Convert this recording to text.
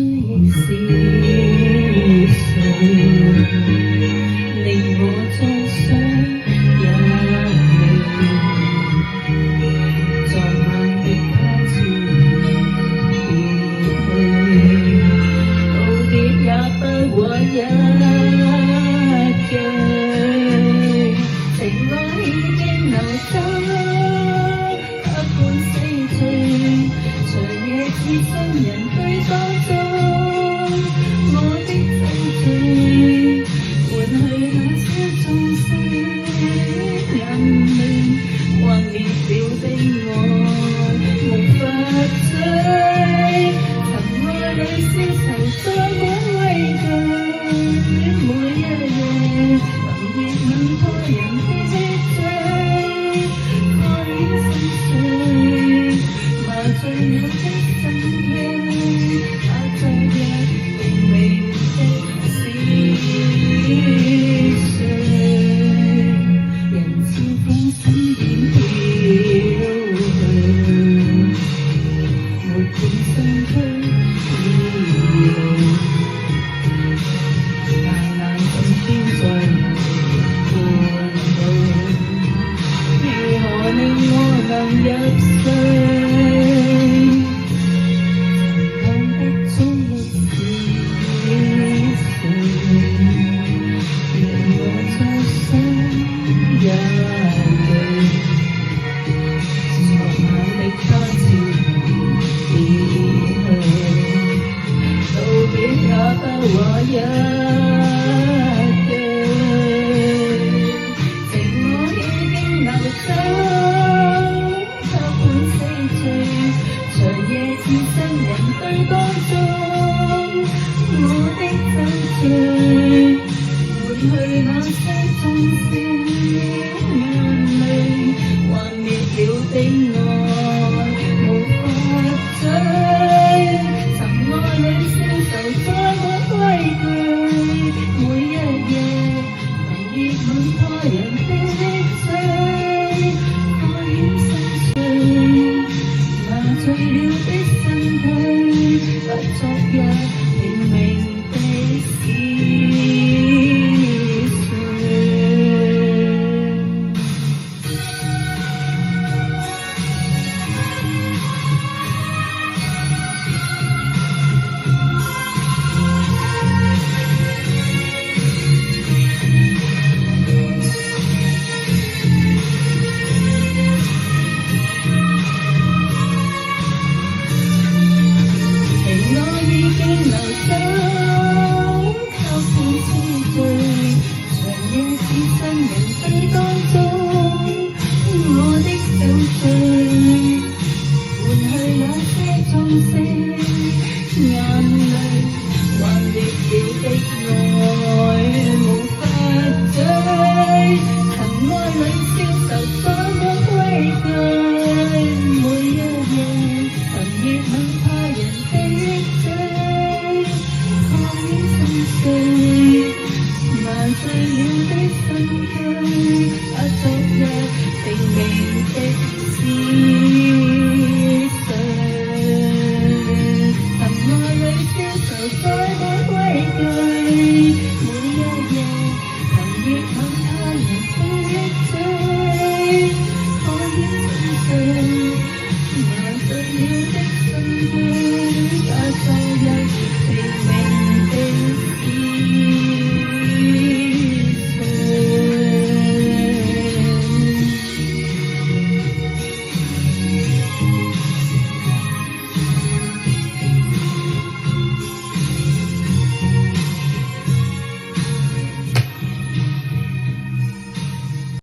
亦是誰，令我終須一離。昨晚的他朝別去，道別也不枉一句，情愛已經流走，不管死去，長夜置身人堆當中，我的真罪換去那些眾生眼淚，幻滅了的愛無法追，塵埃裏消愁再沒畏懼，每一夜能熱吻他人的醉，愛戀心碎，麻醉了的心機，把昨日明明的是誰，人似風閃電飄去，沒半身軀已老，大眼睛偏在半路，如何令我能入睡？曾看得終亦是誰，令我再生一對。昨晚的他朝別去，道別也不話一句，情愛已經流走，不管死去，長夜置身人堆當中，我的真罪。